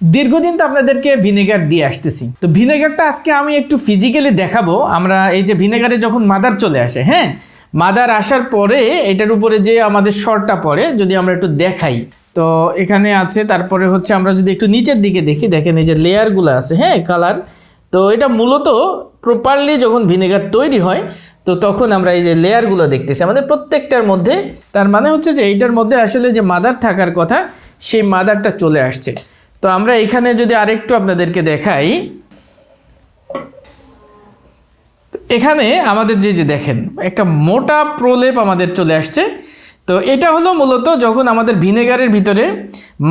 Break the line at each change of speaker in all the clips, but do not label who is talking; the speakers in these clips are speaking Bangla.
দীর্ঘদিন তো আপনাদেরকে ভিনেগার দিয়ে আসতেছি, তো ভিনেগারটা আজকে আমি একটু ফিজিক্যালি দেখাবো। আমরা এই যে ভিনেগারে যখন মাদার চলে আসে, হ্যাঁ, মাদার আসার পরে এটার উপরে যে আমাদের সরটা পড়ে, যদি আমরা একটু দেখাই, তো এখানে আছে। তারপরে হচ্ছে আমরা যদি একটু নিচের দিকে দেখি, দেখেন এই যে লেয়ারগুলো আছে, হ্যাঁ, কালার। তো এটা মূলত প্রপারলি যখন ভিনেগার তৈরি হয়, তো তখন আমরা এই যে লেয়ারগুলো দেখতেছি আমাদের প্রত্যেকটার মধ্যে। তার মানে হচ্ছে যে এইটার মধ্যে আসলে যে মাদার থাকার কথা, সেই মাদারটা চলে আসছে। তো আমরা এখানে যদি আরেকটু আপনাদেরকে দেখাই, এখানে আমাদের যে দেখেন একটা মোটা প্রলেপ আমাদের চলে আসছে। তো এটা হলো মূলত যখন আমাদের ভিনেগারের ভিতরে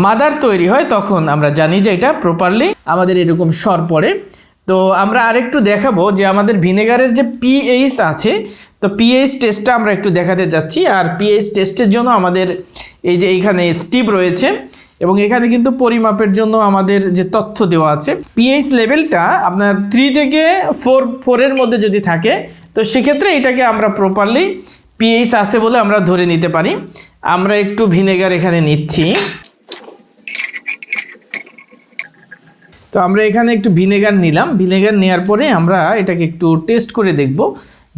মাদার তৈরি হয়, তখন আমরা জানি যে এটা প্রপারলি আমাদের এরকম সর পড়ে। তো আমরা আরেকটু দেখাবো যে আমাদের ভিনেগারের যে পিএইচ আছে, তো পিএইচ টেস্টটা আমরা একটু দেখাতে যাচ্ছি। আর পিএইচ টেস্টের জন্য আমাদের এই যে এইখানে স্টিপ রয়েছে, এবং এখানে কিন্তু পরিমাপের জন্য আমাদের যে তথ্য দেওয়া আছে। পিএইচ লেভেলটা আপনার 3 থেকে 4 মধ্যে যদি থাকে, তো সেক্ষেত্রে এটাকে আমরা প্রপারলি পিএইচ আছে বলে আমরা ধরে নিতে পারি। আমরা একটু ভিনেগার এখানে নিচ্ছি। তো আমরা এখানে একটু ভিনেগার নিলাম। ভিনেগার নেওয়ার পরে আমরা এটাকে একটু টেস্ট করে দেখব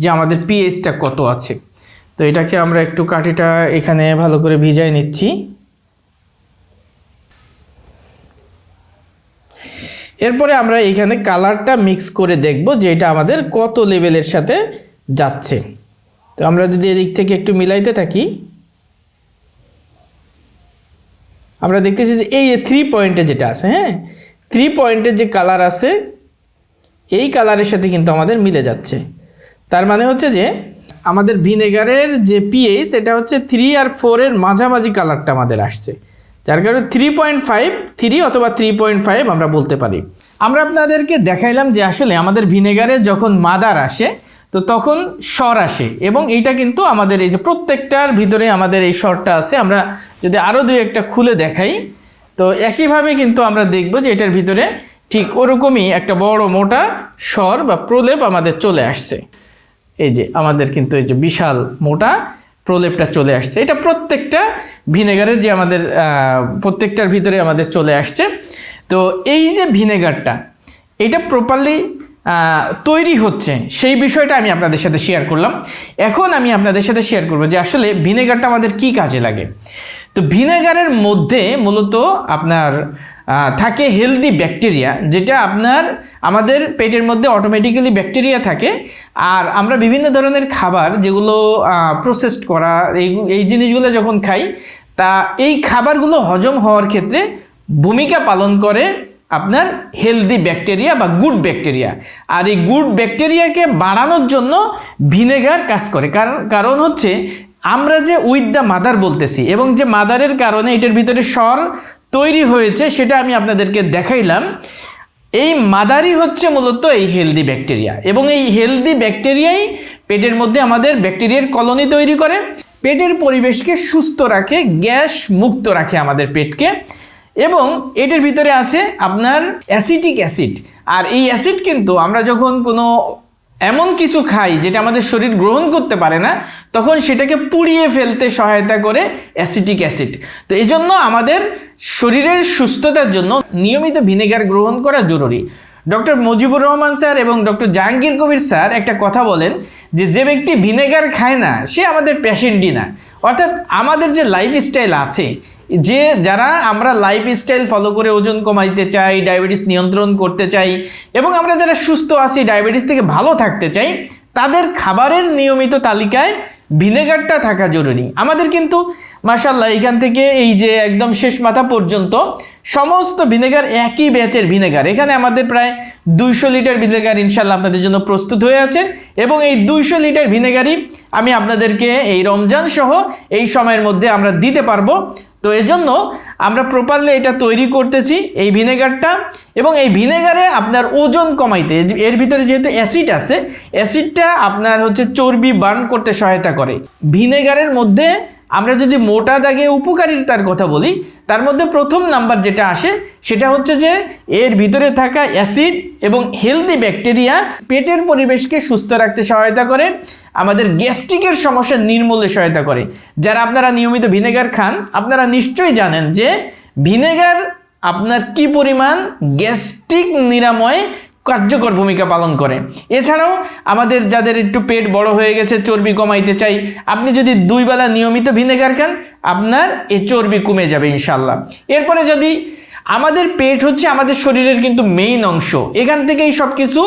যে আমাদের পিএইচটা কত আছে। তো এটাকে আমরা একটু কাঠিটা এখানে ভালো করে ভিজায় নিচ্ছি। এরপরে আমরা এখানে কালারটা মিক্স করে দেখব যে এটা আমাদের কত লেভেলের সাথে যাচ্ছে। তো আমরা যদি এদিক থেকে একটু মিলাইতে থাকি, আমরা দেখতেছি যে এই 3 পয়েন্টে যেটা আছে, হ্যাঁ, 3 পয়েন্টের যে কালার আছে, এই কালারের সাথে কিন্তু আমাদের মিলে যাচ্ছে। তার মানে হচ্ছে যে আমাদের ভিনেগারের যে পিএইচ, এটা হচ্ছে 3 আর 4 এর মাঝামাঝি কালারটা আমাদের আসছে, যার কারণে 3.53 অথবা 3.5 আমরা বলতে পারি। আমরা আপনাদেরকে দেখাইলাম যে আসলে আমাদের ভিনেগারে যখন মাদার আসে, তো তখন সর আসে, এবং এইটা কিন্তু আমাদের এই যে প্রত্যেকটার ভিতরে আমাদের এই সরটা আছে। আমরা যদি আরও 2-1টা খুলে দেখাই, তো একইভাবে কিন্তু আমরা দেখব যে এটার ভিতরে ঠিক ওরকমই একটা বড় মোটা সর বা প্রলেপ আমাদের চলে আসছে। এই যে আমাদের কিন্তু এই যে বিশাল মোটা প্রলেপটা চলে আসছে। এটা প্রত্যেকটা ভিনেগারের যে আমাদের প্রত্যেকটার ভিতরে আমাদের চলে আসছে। তো এই যে ভিনেগারটা, এটা প্রপারলি তৈরি হচ্ছে, সেই বিষয়টা আমি আপনাদের সাথে শেয়ার করলাম। এখন আমি আপনাদের সাথে শেয়ার করব যে আসলে ভিনেগারটা আমাদের কি কাজে লাগে। তো ভিনেগারের মধ্যে মূলত আপনার থাকে হেলদি ব্যাকটেরিয়া, যেটা আমাদের পেটের মধ্যে অটোমেটিক্যালি ব্যাকটেরিয়া থাকে। আর আমরা বিভিন্ন ধরনের খাবার যেগুলো প্রসেসড করা, এই জিনিসগুলো যখন খাই, তা এই খাবারগুলো হজম হওয়ার ক্ষেত্রে ভূমিকা পালন করে আপনার হেলদি ব্যাকটেরিয়া বা গুড ব্যাকটেরিয়া। আর এই গুড ব্যাকটেরিয়াকে বাড়ানোর জন্য ভিনেগার কাজ করে। কারণ হচ্ছে আমরা যে উইথ দ্য মাদার বলতেছি, এবং যে মাদারের কারণে এটার ভিতরে সর তৈরি হয়েছে, সেটা আমি আপনাদেরকে দেখাইলাম। এই মাদারই হচ্ছে মূলত এই হেলদি ব্যাকটেরিয়া, এবং এই হেলদি ব্যাকটেরিয়াই পেটের মধ্যে আমাদের ব্যাকটেরিয়ার কলোনি তৈরি করে, পেটের পরিবেশকে সুস্থ রাখে, গ্যাস মুক্ত রাখে আমাদের পেটকে। এবং এটার ভিতরে আছে আপনার অ্যাসিটিক অ্যাসিড। আর এই অ্যাসিড কিন্তু আমরা যখন কোনো এমন কিছু খাই যেটা আমাদের শরীর গ্রহণ করতে পারে না, তখন সেটাকে পুড়িয়ে ফেলতে সহায়তা করে অ্যাসিটিক অ্যাসিড। তো এই জন্য আমাদের শরীরের সুস্থতার জন্য নিয়মিত ভিনেগার গ্রহণ করা জরুরি। ডক্টর মুজিবুর রহমান স্যার এবং ডক্টর জাহাঙ্গীর কবির স্যার একটা কথা বলেন যে ব্যক্তি ভিনেগার খায় না, সে আমাদের পেশেন্টই না। অর্থাৎ আমাদের যে লাইফস্টাইল আছে, যারা আমরা লাইফস্টাইল ফলো করে ওজন কমাইতে চাই, ডায়াবেটিস নিয়ন্ত্রণ করতে চাই, এবং আমরা যারা সুস্থ আছি, ডায়াবেটিস থেকে ভালো থাকতে চাই, তাদের খাবারের নিয়মিত তালিকায় ভিনেগারটা থাকা জরুরি। আমাদের কিন্তু মাশাআল্লাহ এখান থেকে এই যে একদম শেষ মাথা পর্যন্ত সমস্ত ভিনেগার একই ব্যাচের ভিনেগার। এখানে আমাদের প্রায় 200 লিটার ভিনেগার ইনশাল্লাহ আপনাদের জন্য প্রস্তুত হয়ে আছে, এবং এই 200 লিটার ভিনেগারই আমি আপনাদেরকে এই রমজান সহ এই সময়ের মধ্যে আমরা দিতে পারবো। তো এজন্য আমরা প্রপারলি এটা তৈরি করতেছি এই ভিনেগারটা, এবং এই ভিনেগারে আপনার ওজন কমাইতে, এর ভিতরে যেহেতু অ্যাসিড আছে, অ্যাসিডটা আপনার হচ্ছে চর্বি বার্ন করতে সহায়তা করে। ভিনেগারের মধ্যে আমরা যদি মোটা দাগে উপকারিতার কথা বলি, তার মধ্যে প্রথম নাম্বার যেটা আসে সেটা হচ্ছে যে এর ভিতরে থাকা অ্যাসিড এবং হেলদি ব্যাকটেরিয়া পেটের পরিবেশকে সুস্থ রাখতে সহায়তা করে, আমাদের গ্যাস্ট্রিকের সমস্যা নির্মূলে সহায়তা করে। যারা আপনারা নিয়মিত ভিনেগার খান, আপনারা নিশ্চয়ই জানেন যে ভিনেগার আপনার কি পরিমাণ গ্যাস্ট্রিক নিরাময়ে কার্যকর ভূমিকা পালন করে। এছাড়াও আমাদের যাদের একটু পেট বড় হয়ে গেছে, চর্বি কমাইতে চাই, আপনি যদি 2 বেলা নিয়মিত ভিনেগার খান, আপনার এই চর্বি কমে যাবে ইনশাল্লাহ। এরপরে যদি আমাদের পেট হচ্ছে আমাদের শরীরের কিন্তু মেইন অংশ, এখান থেকেই সব কিছু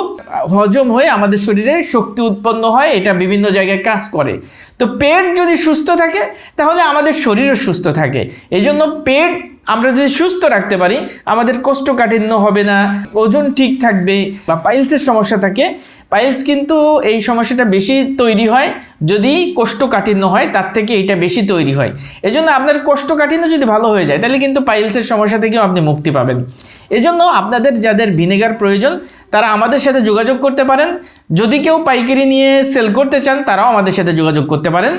হজম হয়ে আমাদের শরীরে শক্তি উৎপন্ন হয়, এটা বিভিন্ন জায়গায় কাজ করে। তো পেট যদি সুস্থ থাকে তাহলে আমাদের শরীরও সুস্থ থাকে। এই জন্য পেট আমরা যদি সুস্থ রাখতে পারি, আমাদের কোষ্ঠকাঠিন্য হবে না, ওজন ঠিক থাকবে। বা পাইলসের সমস্যা থাকে, পাইলস কিন্তু এই সমস্যাটা বেশি তৈরি হয় যদি কোষ্ঠকাঠিন্য হয়, তার থেকে এটা বেশি তৈরি হয়। এজন্য আপনার কোষ্ঠকাঠিন্য যদি ভালো হয়ে যায় তাহলে কিন্তু পাইলসের সমস্যা থেকেও আপনি মুক্তি পাবেন। এজন্য আপনাদের যাদের ভিনেগার প্রয়োজন তারা আমাদের সাথে যোগাযোগ করতে পারেন। যদি কেউ পাইকারি নিয়ে সেল করতে চান তারাও আমাদের সাথে যোগাযোগ করতে পারেন।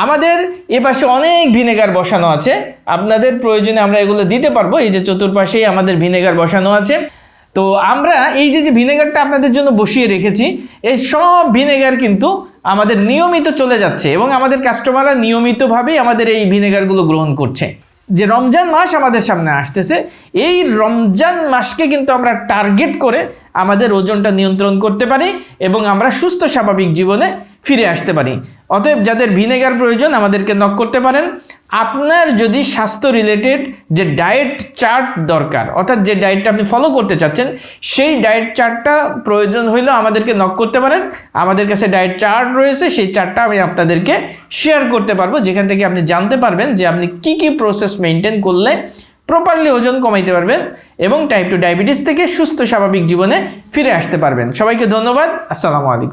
আমাদের এপাশে অনেক ভিনেগার বসানো আছে, আপনাদের প্রয়োজনে আমরা এগুলো দিতে পারবো। এই যে চতুর্পাশেই আমাদের ভিনেগার বসানো আছে। তো আমরা এই যে ভিনেগারটা আপনাদের জন্য বসিয়ে রেখেছি, এই সব ভিনেগার কিন্তু আমাদের নিয়মিত চলে যাচ্ছে এবং আমাদের কাস্টমাররা নিয়মিতভাবেই আমাদের এই ভিনেগারগুলো গ্রহণ করছে। যে রমজান মাস আমাদের সামনে আসতেছে, এই রমজান মাসকে কিন্তু আমরা টার্গেট করে আমাদের ওজনটা নিয়ন্ত্রণ করতে পারি এবং আমরা সুস্থ স্বাভাবিক জীবনে ফিরে আসতে পারি। অতএব যাদের ভিনেগার প্রয়োজন আমাদেরকে নক করতে পারেন। আপনার যদি স্বাস্থ্য রিলেটেড যে ডায়েট চার্ট দরকার, অর্থাৎ যে ডায়েটটা আপনি ফলো করতে চাচ্ছেন, সেই ডায়েট চার্টটা প্রয়োজন হইলেও আমাদেরকে নক করতে পারেন। আমাদের কাছে ডায়েট চার্ট রয়েছে, সেই চার্টটা আমি আপনাদেরকে শেয়ার করতে পারবো, যেখান থেকে আপনি জানতে পারবেন যে আপনি কি কি প্রসেস মেনটেন করলে প্রপারলি ওজন কমাইতে পারবেন এবং টাইপ 2 ডায়াবেটিস থেকে সুস্থ স্বাভাবিক জীবনে ফিরে আসতে পারবেন। সবাইকে ধন্যবাদ। আসসালামু আলাইকুম।